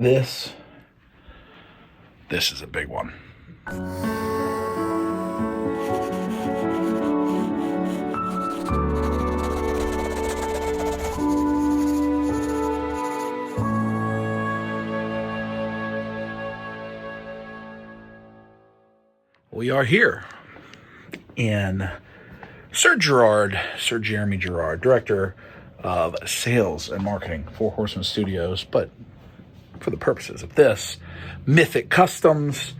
This is a big one. We are here in Sir Jeremy Girard, director of sales and marketing for Horseman Studios, but for the purposes of this, Mythic Customs,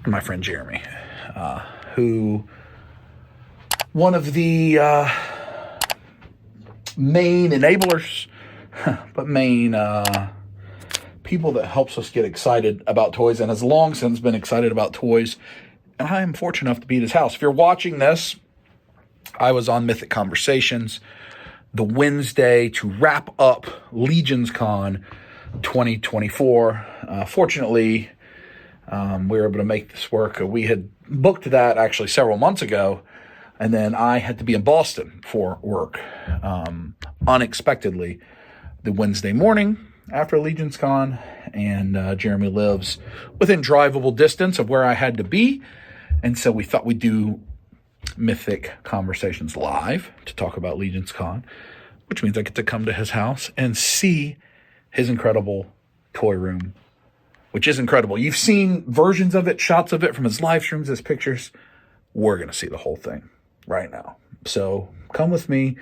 my friend Jeremy, who one of the main enablers, but main people that helps us get excited about toys and has long since been excited about toys. And I am fortunate enough to be at his house. If you're watching this, I was on Mythic Conversations the Wednesday to wrap up Legions Con 2024. Fortunately, we were able to make this work. We had booked that actually several months ago, and then I had to be in Boston for work unexpectedly the Wednesday morning after Legions Con, and Jeremy lives within drivable distance of where I had to be. And so we thought we'd do Mythic Conversations live to talk about Legions Con, which means I get to come to his house and see his incredible toy room, which is incredible. You've seen versions of it, shots of it from his live streams, his pictures. We're going to see the whole thing right now. So come with me.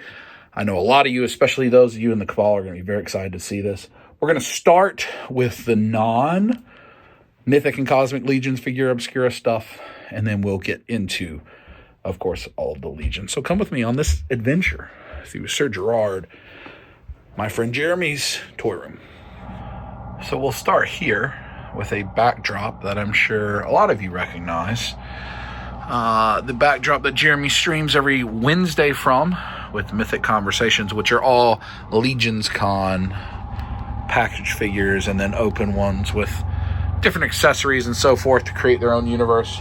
I know a lot of you, especially those of you in the cabal, are going to be very excited to see this. We're going to start with the non-Mythic and Cosmic Legions figure obscura stuff, and then we'll get into, of course, all of the Legions. So come with me on this adventure through Sir Girard, my friend Jeremy's toy room. So we'll start here with a backdrop that I'm sure a lot of you recognize. The backdrop that Jeremy streams every Wednesday from with Mythic Conversations, which are all Legions Con package figures and then open ones with different accessories and so forth to create their own universe.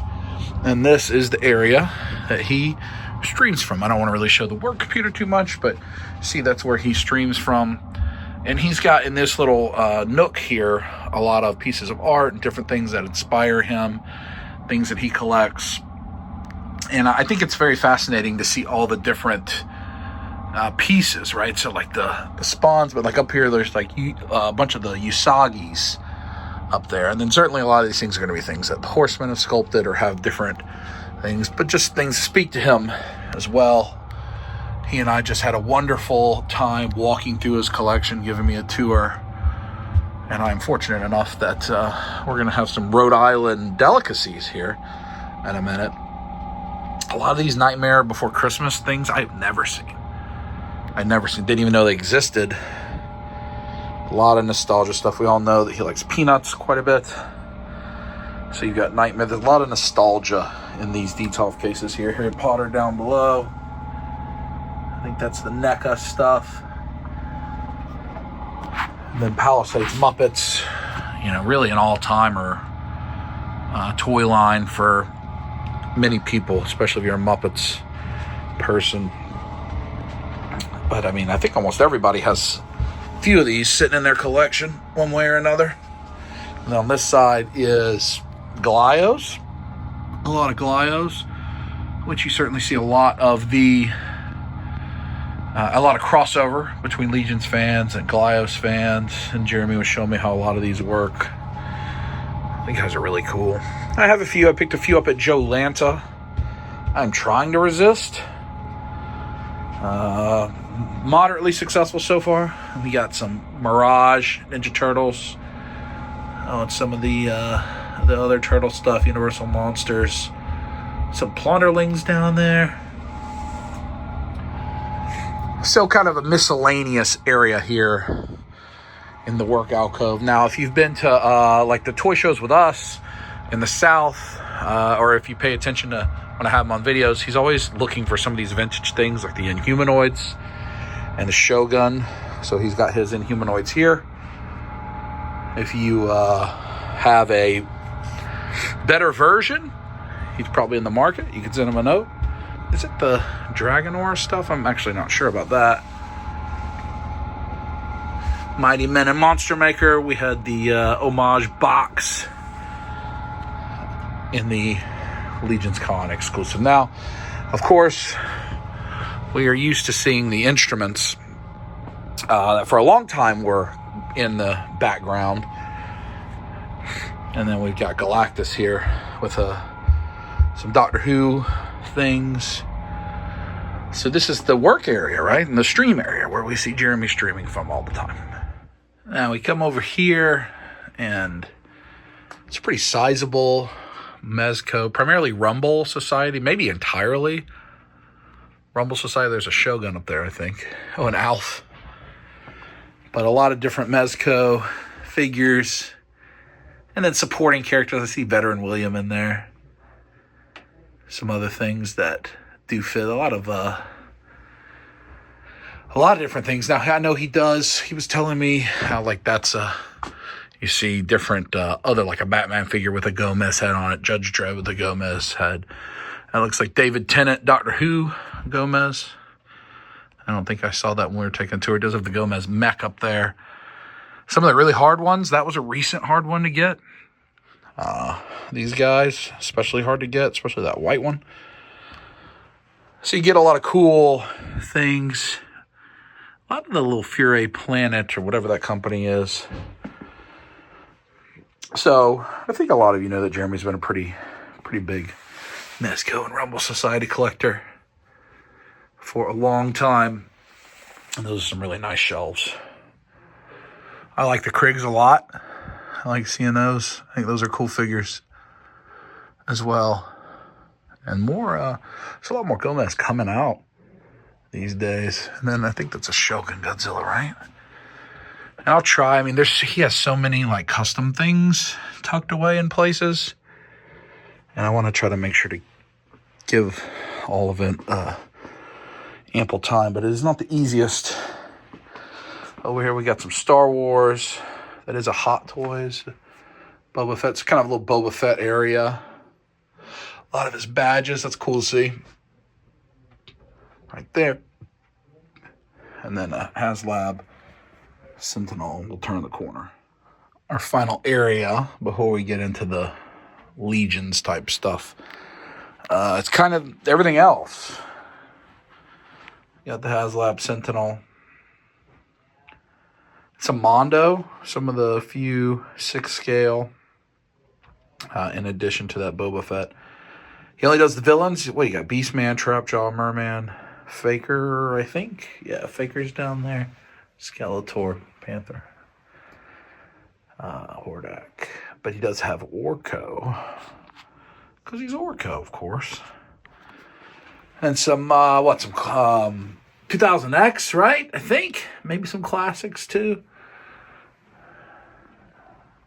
And this is the area that he streams from. I don't want to really show the work computer too much, but see, that's where he streams from. And he's got in this little nook here a lot of pieces of art and different things that inspire him, things that he collects. And I think it's very fascinating to see all the different pieces, right? So like the spawns, but like up here there's like a bunch of the Usagis up there. And then certainly a lot of these things are going to be things that the horsemen have sculpted or have different things, but just things that speak to him as well. He and I just had a wonderful time walking through his collection, giving me a tour. And I'm fortunate enough that we're going to have some Rhode Island delicacies here in a minute. A lot of these Nightmare Before Christmas things I've never seen. Didn't even know they existed. A lot of nostalgia stuff. We all know that he likes Peanuts quite a bit. So you've got Nightmare. There's a lot of nostalgia in these Detolf cases here. Harry Potter down below. I think that's the NECA stuff. And then Palisades Muppets. You know, really an all-timer toy line for many people, especially if you're a Muppets person. But I mean, I think almost everybody has a few of these sitting in their collection one way or another. And on this side is Glyos. A lot of Glyos, which you certainly see a lot of crossover between Legions fans and Glyos fans. And Jeremy was showing me how a lot of these work. I think guys are really cool. I have a few. I picked a few up at Joe Lanta. I'm trying to resist. Moderately successful so far. We got some Mirage Ninja Turtles. Oh, and some of the other turtle stuff, Universal Monsters. Some Plunderlings down there. So kind of a miscellaneous area here in the work alcove. Now, if you've been to like the toy shows with us in the South, or if you pay attention to when I have him on videos, he's always looking for some of these vintage things like the Inhumanoids and the Shogun. So he's got his Inhumanoids here. If you have a better version, he's probably in the market. You can send him a note. Is it the Dragonor stuff? I'm actually not sure about that. Mighty Men and Monster Maker. We had the homage box in the Legions Con exclusive. Now, of course, we are used to seeing the instruments that for a long time were in the background. And then we've got Galactus here with some Doctor Who things. So this is the work area, right? And the stream area where we see Jeremy streaming from all the time. Now we come over here, and it's a pretty sizable Mecso, primarily Rumble Society, maybe entirely Rumble Society. There's a Shogun up there, I think. Oh, an Alf. But a lot of different Mecso figures. And then supporting characters. I see Veteran William in there. Some other things that do fit. A lot of different things. Now, I know he was telling me how, like, that's you see different other, like a Batman figure with a Gomez head on it. Judge Dredd with a Gomez head. That looks like David Tennant, Doctor Who Gomez. I don't think I saw that when we were taking a tour. It does have the Gomez mech up there. Some of the really hard ones, that was a recent hard one to get. These guys, especially hard to get, especially that white one. So you get a lot of cool things. A lot of the little Fury Planet or whatever that company is. So I think a lot of you know that Jeremy's been a pretty big Mecso and Rumble Society collector for a long time. And those are some really nice shelves. I like the Kriegs a lot. I like seeing those. I think those are cool figures as well. And more, there's a lot more Gomez coming out these days. And then I think that's a Shogun Godzilla, right? And I'll try. I mean, he has so many like custom things tucked away in places. And I want to try to make sure to give all of it ample time. But it is not the easiest. Over here we got some Star Wars. That is a Hot Toys. Boba Fett's kind of a little Boba Fett area. A lot of his badges. That's cool to see. Right there. And then a HasLab Sentinel. We'll turn the corner. Our final area before we get into the Legions type stuff. It's kind of everything else. You got the HasLab Sentinel. It's a Mondo, some of the few 6 scale, in addition to that Boba Fett. He only does the villains. What, you got Beastman, Trapjaw, Merman, Faker, I think. Yeah, Faker's down there. Skeletor, Panther, Hordak. But he does have Orko, because he's Orko, of course. And some, 2000X, right? I think. Maybe some classics, too.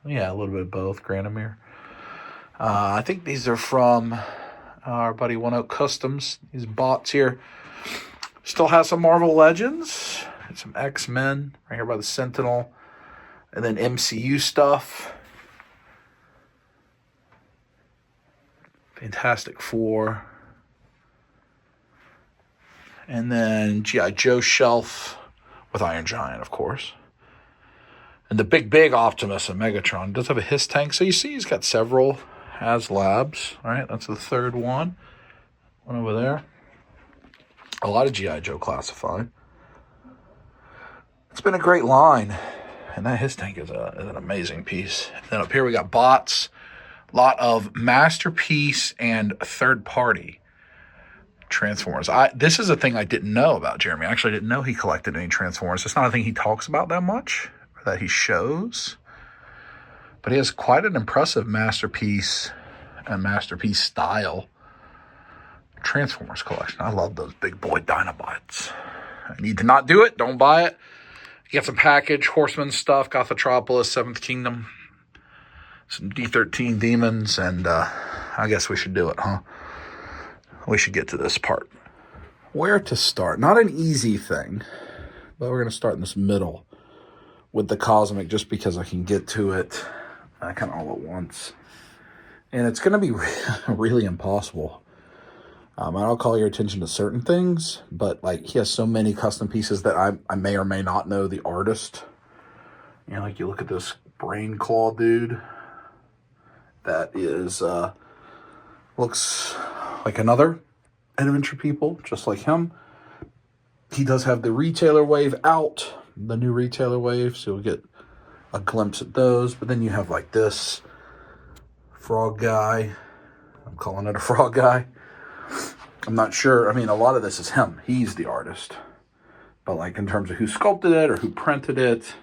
Yeah, a little bit of both. Granomir. I think these are from our buddy One Oak Customs. These bots here. Still has some Marvel Legends. And some X-Men. Right here by the Sentinel. And then MCU stuff. Fantastic Four. And then G.I. Joe shelf with Iron Giant, of course. And the big Optimus and Megatron does have a Hiss tank. So you see he's got several HasLabs. All right, that's the third one. One over there. A lot of G.I. Joe classified. It's been a great line. And that Hiss tank is an amazing piece. And then up here we got bots. A lot of Masterpiece and third-party Transformers. This is a thing I didn't know about Jeremy. I actually didn't know he collected any Transformers. It's not a thing he talks about that much, or that he shows. But he has quite an impressive Masterpiece and Masterpiece style Transformers collection. I love those big boy Dinobots. I need to not do it. Don't buy it. You got some package, Horseman stuff, Gothotropolis, Seventh Kingdom, some D13 demons, and I guess we should do it, huh? We should get to this part. Where to start? Not an easy thing, but we're going to start in this middle with the Cosmic just because I can get to it kind of all at once. And it's going to be really impossible. I'll call your attention to certain things, but like he has so many custom pieces that I may or may not know the artist You know, like you look at this brain claw dude. That is, looks like another adventure people, just like him. He does have the retailer wave out, the new retailer wave, so you'll get a glimpse at those. But then you have like this frog guy. I'm calling it a frog guy. I'm not sure. I mean, a lot of this is him. He's the artist. But like in terms of who sculpted it or who printed it,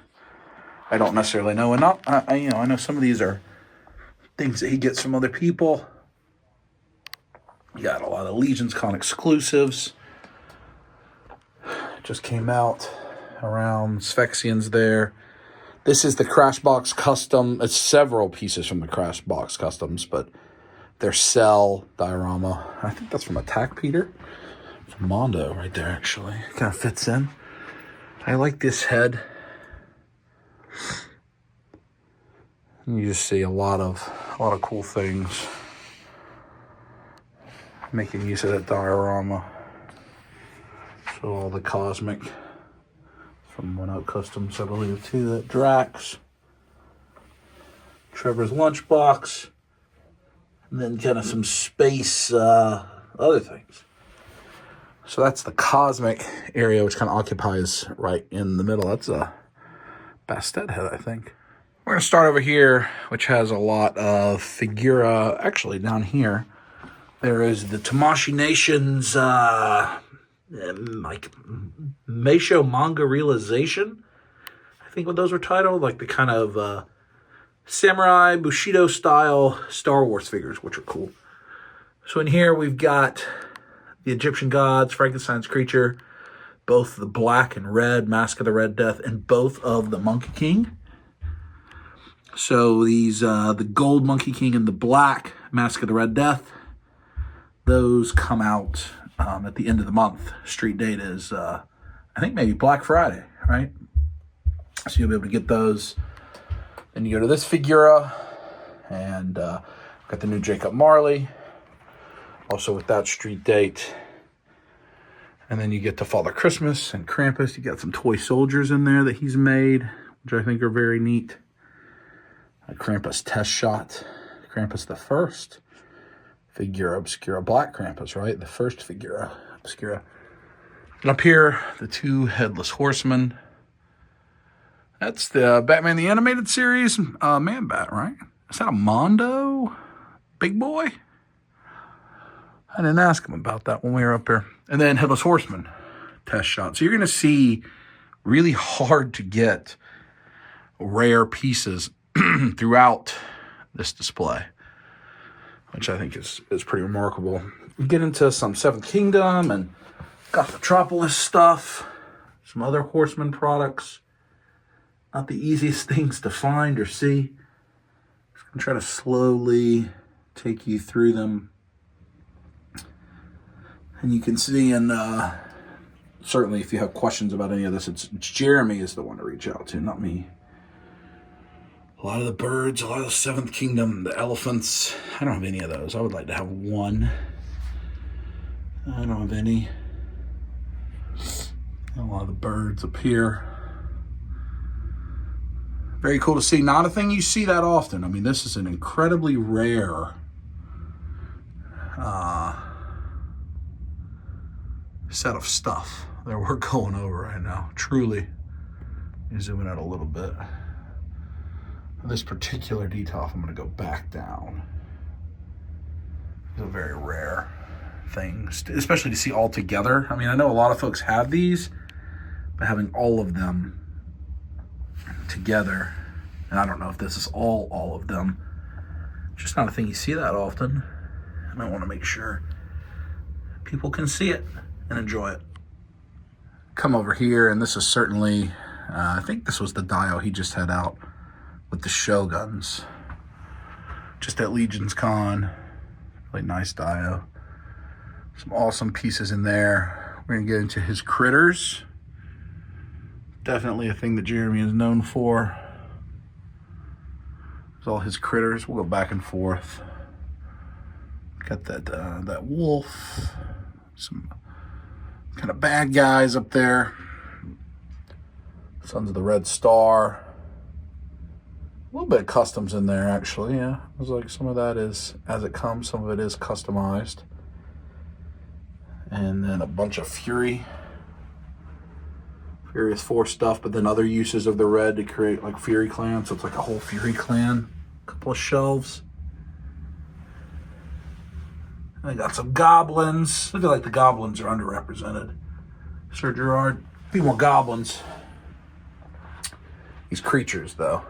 I don't necessarily know. And I know some of these are things that he gets from other people. You got a lot of Legions Con exclusives. Just came out around Sphexians there. This is the Crashbox Custom. It's several pieces from the Crashbox Customs, but their Cell diorama. I think that's from Attack Peter. From Mondo right there, actually. Kind of fits in. I like this head. You just see a lot of cool things. Making use of that diorama. So all the cosmic from One Out Customs, I believe, too. That Drax, Trevor's lunchbox, and then kind of some space other things. So that's the cosmic area, which kind of occupies right in the middle. That's a Bastet head, I think. We're going to start over here, which has a lot of figura. Actually, down here, there is the Tamashii Nation's like Mecso manga realization. I think what those were titled, like the kind of samurai Bushido style Star Wars figures, which are cool. So in here we've got the Egyptian gods, Frankenstein's creature, both the black and red Mask of the Red Death, and both of the Monkey King. So these the gold Monkey King and the black Mask of the Red Death, those come out at the end of the month. Street date is, I think maybe Black Friday, right? So you'll be able to get those. Then you go to this figura, and got the new Jacob Marley, also with that street date. And then you get to Father Christmas and Krampus. You got some toy soldiers in there that he's made, which I think are very neat. A Krampus test shot, Krampus the First. Figura Obscura, Black Krampus, right? The first Figura Obscura. And up here, the two Headless Horsemen. That's the Batman the Animated Series Man-Bat, right? Is that a Mondo big boy? I didn't ask him about that when we were up here. And then Headless Horseman test shot. So you're going to see really hard to get rare pieces throughout this display, which I think is pretty remarkable. We get into some Seventh Kingdom and Goth Metropolis stuff, some other Horseman products. Not the easiest things to find or see. Just going to try to slowly take you through them. And you can see, and certainly if you have questions about any of this, it's Jeremy is the one to reach out to, not me. A lot of the birds, a lot of the Seventh Kingdom, the elephants. I don't have any of those. I would like to have one. I don't have any. A lot of the birds up here. Very cool to see. Not a thing you see that often. I mean, this is an incredibly rare set of stuff that we're going over right now. Truly. Let me zoom in out a little bit. This particular detail, I'm going to go back down. It's a very rare thing, especially to see all together. I mean, I know a lot of folks have these, but having all of them together, and I don't know if this is all of them, just not a thing you see that often. And I want to make sure people can see it and enjoy it. Come over here, and this is certainly, I think this was the dio he just had out with the Shoguns. Just at Legions Con. Really nice dio. Some awesome pieces in there. We're going to get into his critters. Definitely a thing that Jeremy is known for. There's all his critters. We'll go back and forth. Got that wolf. Some kind of bad guys up there. Sons of the Red Star. little bit of customs in there, actually. Yeah, it was like some of that is as it comes, some of it is customized. And then a bunch of Furious 4 stuff, but then other uses of the red to create like Fury Clan. So it's like a whole Fury Clan, a couple of shelves. I got some goblins. I feel like the goblins are underrepresented. Sir Girard, a few more goblins. These creatures, though.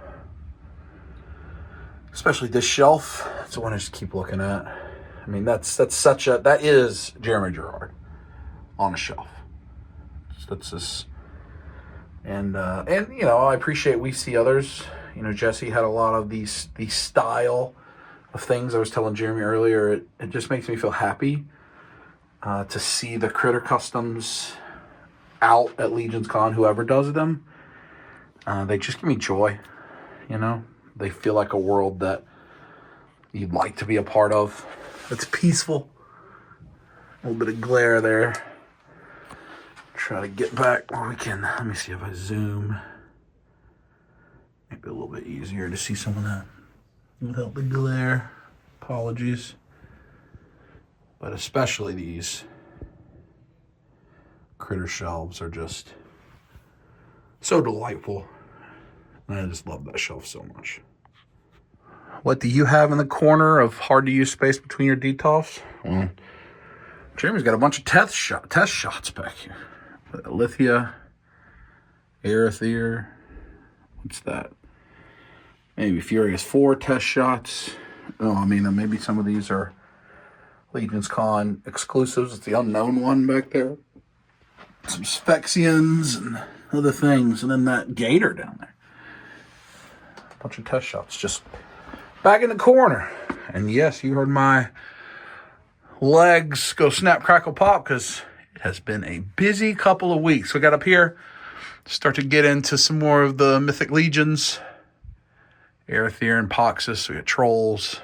Especially this shelf. That's the one I just keep looking at. I mean, that is Jeremy Girard on a shelf. That's this. And you know, I appreciate we see others. You know, Jesse had a lot of these style of things. I was telling Jeremy earlier, it just makes me feel happy to see the critter customs out at Legions Con, whoever does them. They just give me joy, you know? They feel like a world that you'd like to be a part of. It's peaceful. A little bit of glare there. Try to get back where we can. Let me see if I zoom. Maybe a little bit easier to see some of that without the glare. Apologies. But especially these critter shelves are just so delightful. And I just love that shelf so much. What do you have in the corner of hard to use space between your detolfs? Well, Jeremy's got a bunch of test shots back here. Lithia, Arethyr, what's that? Maybe Furious 4 test shots. Oh, I mean, maybe some of these are Legions Con exclusives. It's the unknown one back there. Some Sphexians and other things. And then that Gator down there. A bunch of test shots just back in the corner. And yes, you heard my legs go snap, crackle, pop, because it has been a busy couple of weeks. We got up here, start to get into some more of the Mythic Legions. Arethyr and Poxus, we got Trolls.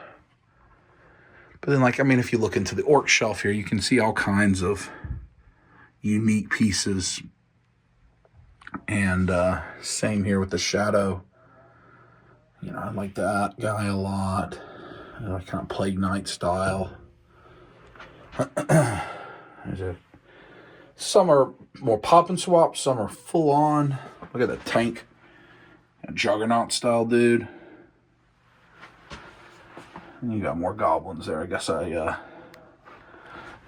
But then, like, I mean, if you look into the Orc shelf here, you can see all kinds of unique pieces. And same here with the Shadow. You know, I like that guy a lot. You know, kind of Plague Knight style. Some are more pop and swap, some are full on. Look at that tank. A Juggernaut style dude. And you got more goblins there. I guess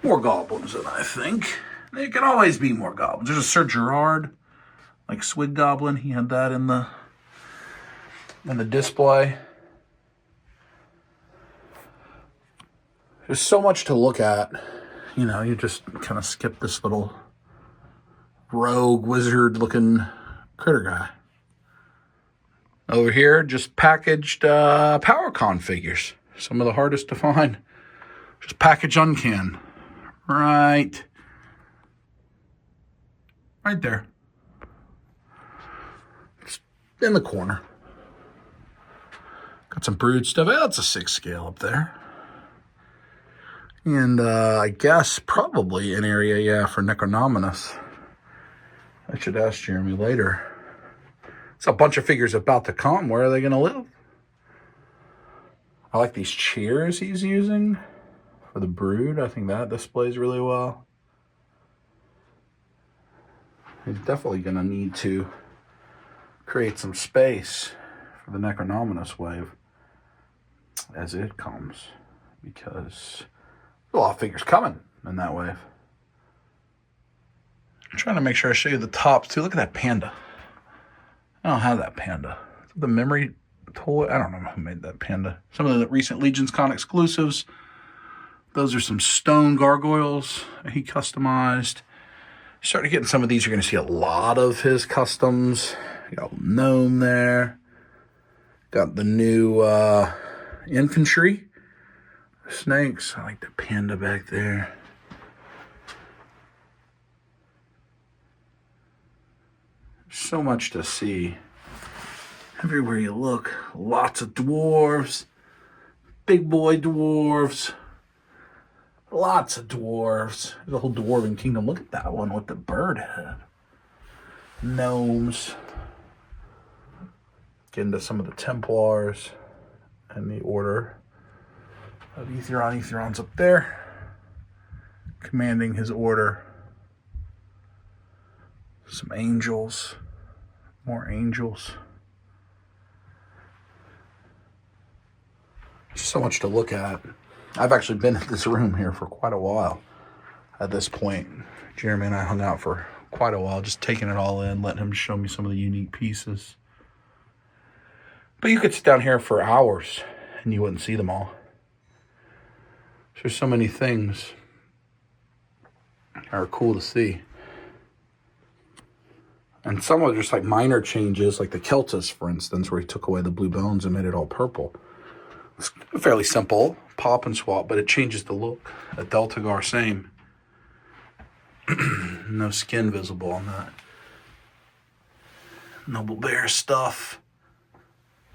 more goblins than I think. There can always be more goblins. There's a Sir Girard, like Swig Goblin. He had that in the display. There's so much to look at. You know, you just kind of skip this little rogue wizard looking critter guy. Over here, just packaged PowerCon figures. Some of the hardest to find. Just package uncan. Right there. Just in the corner. Got some brood stuff. That's a 6 scale up there. And I guess probably an area, yeah, for Necronominus. I should ask Jeremy later. It's a bunch of figures about to come. Where are they going to live? I like these chairs he's using for the brood. I think that displays really well. He's definitely going to need to create some space for the Necronominus wave as it comes, because a lot of figures coming in that wave. I'm trying to make sure I show you the tops too. Look at that panda. I don't have that panda. The memory toy. I don't know who made that panda. Some of the recent Legions Con exclusives. Those are some stone gargoyles he customized. Started getting some of these. You're going to see a lot of his customs. You got gnome there. Got the new infantry. Snakes. I like the panda back there. So much to see. Everywhere you look, lots of dwarves. Big boy dwarves. Lots of dwarves. There's a whole dwarven kingdom. Look at that one with the bird head. Gnomes. Get into some of the Templars and the order of Aetheron. Aetheron's up there, commanding his order. Some angels, more angels. So much to look at. I've actually been in this room here for quite a while at this point. Jeremy and I hung out for quite a while, just taking it all in, letting him show me some of the unique pieces. But you could sit down here for hours and you wouldn't see them all. There's so many things that are cool to see. And some are just like minor changes, like the Keltis, for instance, where he took away the blue bones and made it all purple. It's fairly simple, pop and swap, but it changes the look. A Deltagar, same. No skin visible on that. Noble Bear stuff.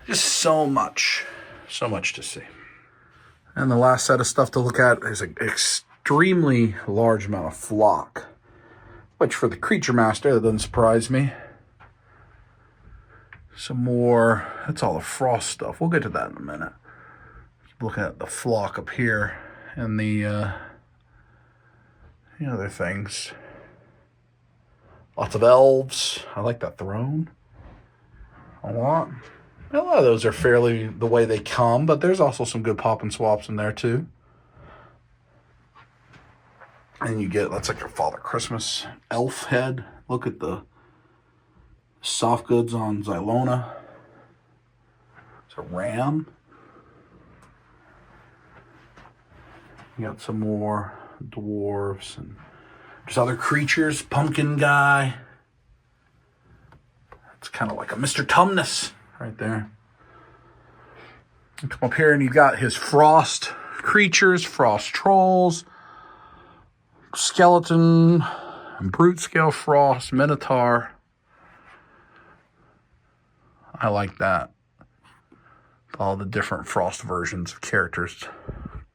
Just so much to see. And the last set of stuff to look at is an extremely large amount of flock. Which for the Creature Master, that doesn't surprise me. Some more, that's all the frost stuff. We'll get to that in a minute. Looking at the flock up here and the other things. Lots of elves. I like that throne a lot. A lot of those are fairly the way they come, but there's also some good pop and swaps in there too. And you get, that's like a Father Christmas elf head. Look at the soft goods on Xylona. It's a ram. You got some more dwarves and just other creatures. Pumpkin guy. It's kind of like a Mr. Tumnus right there. You come up here and you've got his frost creatures, frost trolls, skeleton, and brute scale frost, minotaur. I like that. All the different frost versions of characters.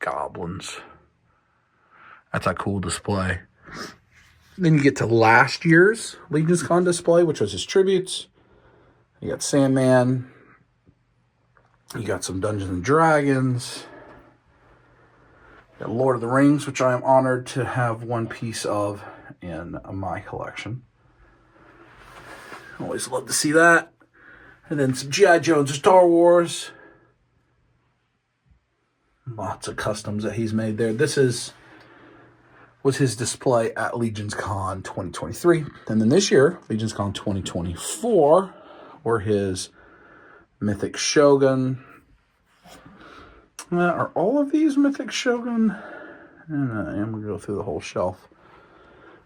Goblins. That's a cool display. Then you get to last year's Legions Con display, which was his tributes. You got Sandman. You got some Dungeons and Dragons. You got Lord of the Rings, which I am honored to have one piece of in my collection. Always love to see that. And then some G.I. Joe's Star Wars. Lots of customs that he's made there. This was his display at Legions Con 2023. And then this year, Legions Con 2024, were his Mythic Shogun. Are all of these Mythic Shogun? And I'm going to go through the whole shelf.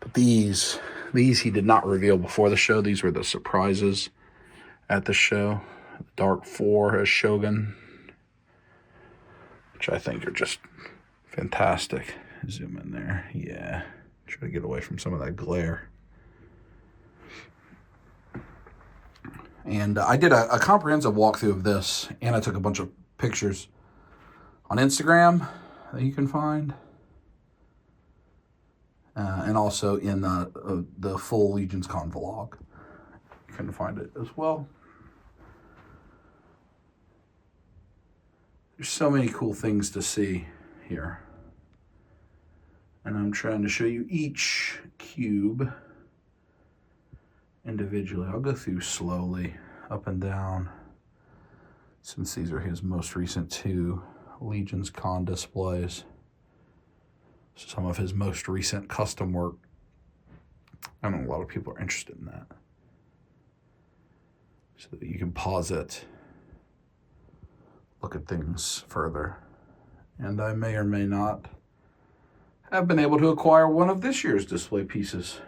But these he did not reveal before the show. These were the surprises at the show. The Dark 4 as Shogun, which I think are just fantastic. Zoom in there. Yeah. Try to get away from some of that glare. And I did a comprehensive walkthrough of this, and I took a bunch of pictures on Instagram that you can find. And also in the full Legions Con vlog. You can find it as well. There's so many cool things to see here. And I'm trying to show you each cube individually. I'll go through slowly, up and down, since these are his most recent two Legions Con displays. Some of his most recent custom work. I know a lot of people are interested in that. So that you can pause it, look at things further. And I may or may not have been able to acquire one of this year's display pieces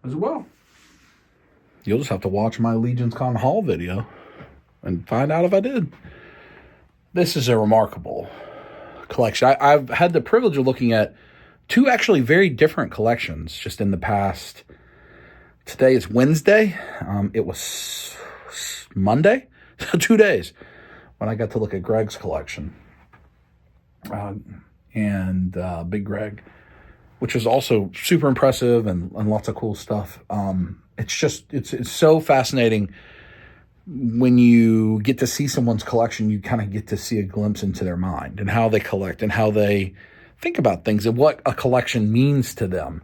as well. You'll just have to watch my Legions Con haul video and find out if I did. This is a remarkable collection. I've had the privilege of looking at two actually very different collections just in the past. Today is Wednesday. It was Monday, so 2 days, when I got to look at Greg's collection. And Big Greg, which is also super impressive and lots of cool stuff. It's so fascinating when you get to see someone's collection, you kind of get to see a glimpse into their mind and how they collect and how they think about things and what a collection means to them.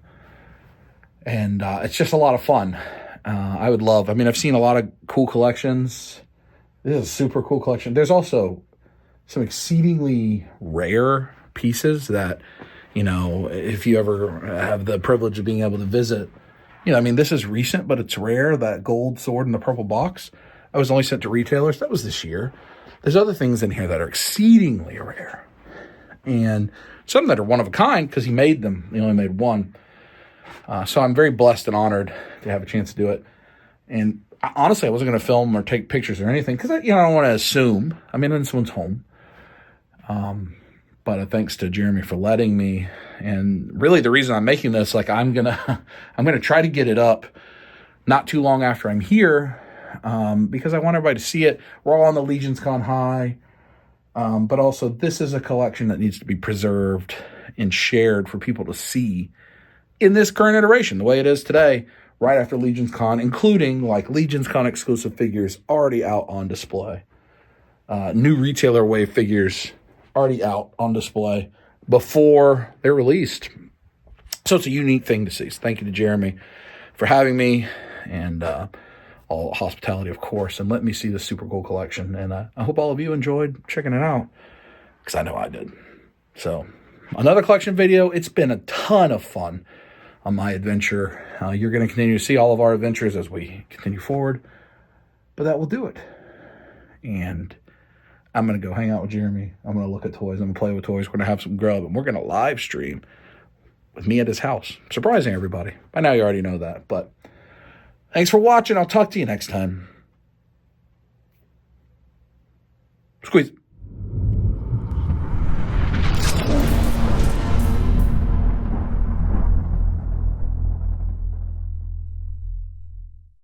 And it's just a lot of fun. I would love, I mean, I've seen a lot of cool collections. This is a super cool collection. There's also some exceedingly rare pieces that, you know, if you ever have the privilege of being able to visit, you know, I mean, this is recent, but it's rare. That gold sword in the purple box, I was only sent to retailers. That was this year. There's other things in here that are exceedingly rare. And some that are one of a kind because he made them. He only made one. So I'm very blessed and honored to have a chance to do it. And honestly, I wasn't going to film or take pictures or anything because I don't want to assume. I'm in someone's home. But thanks to Jeremy for letting me. And really the reason I'm making this, like I'm going to try to get it up not too long after I'm here, because I want everybody to see it. We're all on the Legions Con high. But also this is a collection that needs to be preserved and shared for people to see in this current iteration, the way it is today, right after Legions Con, including like Legions Con exclusive figures already out on display. New retailer wave figures already out on display before they're released. So it's a unique thing to see. So thank you to Jeremy for having me and all hospitality, of course, and let me see the super cool collection. And I hope all of you enjoyed checking it out because I know I did. So another collection video. It's been a ton of fun on my adventure. You're going to continue to see all of our adventures as we continue forward, but that will do it. And I'm going to go hang out with Jeremy. I'm going to look at toys. I'm going to play with toys. We're going to have some grub, and we're going to live stream with me at his house. Surprising everybody. By now you already know that, but thanks for watching. I'll talk to you next time. Squeeze.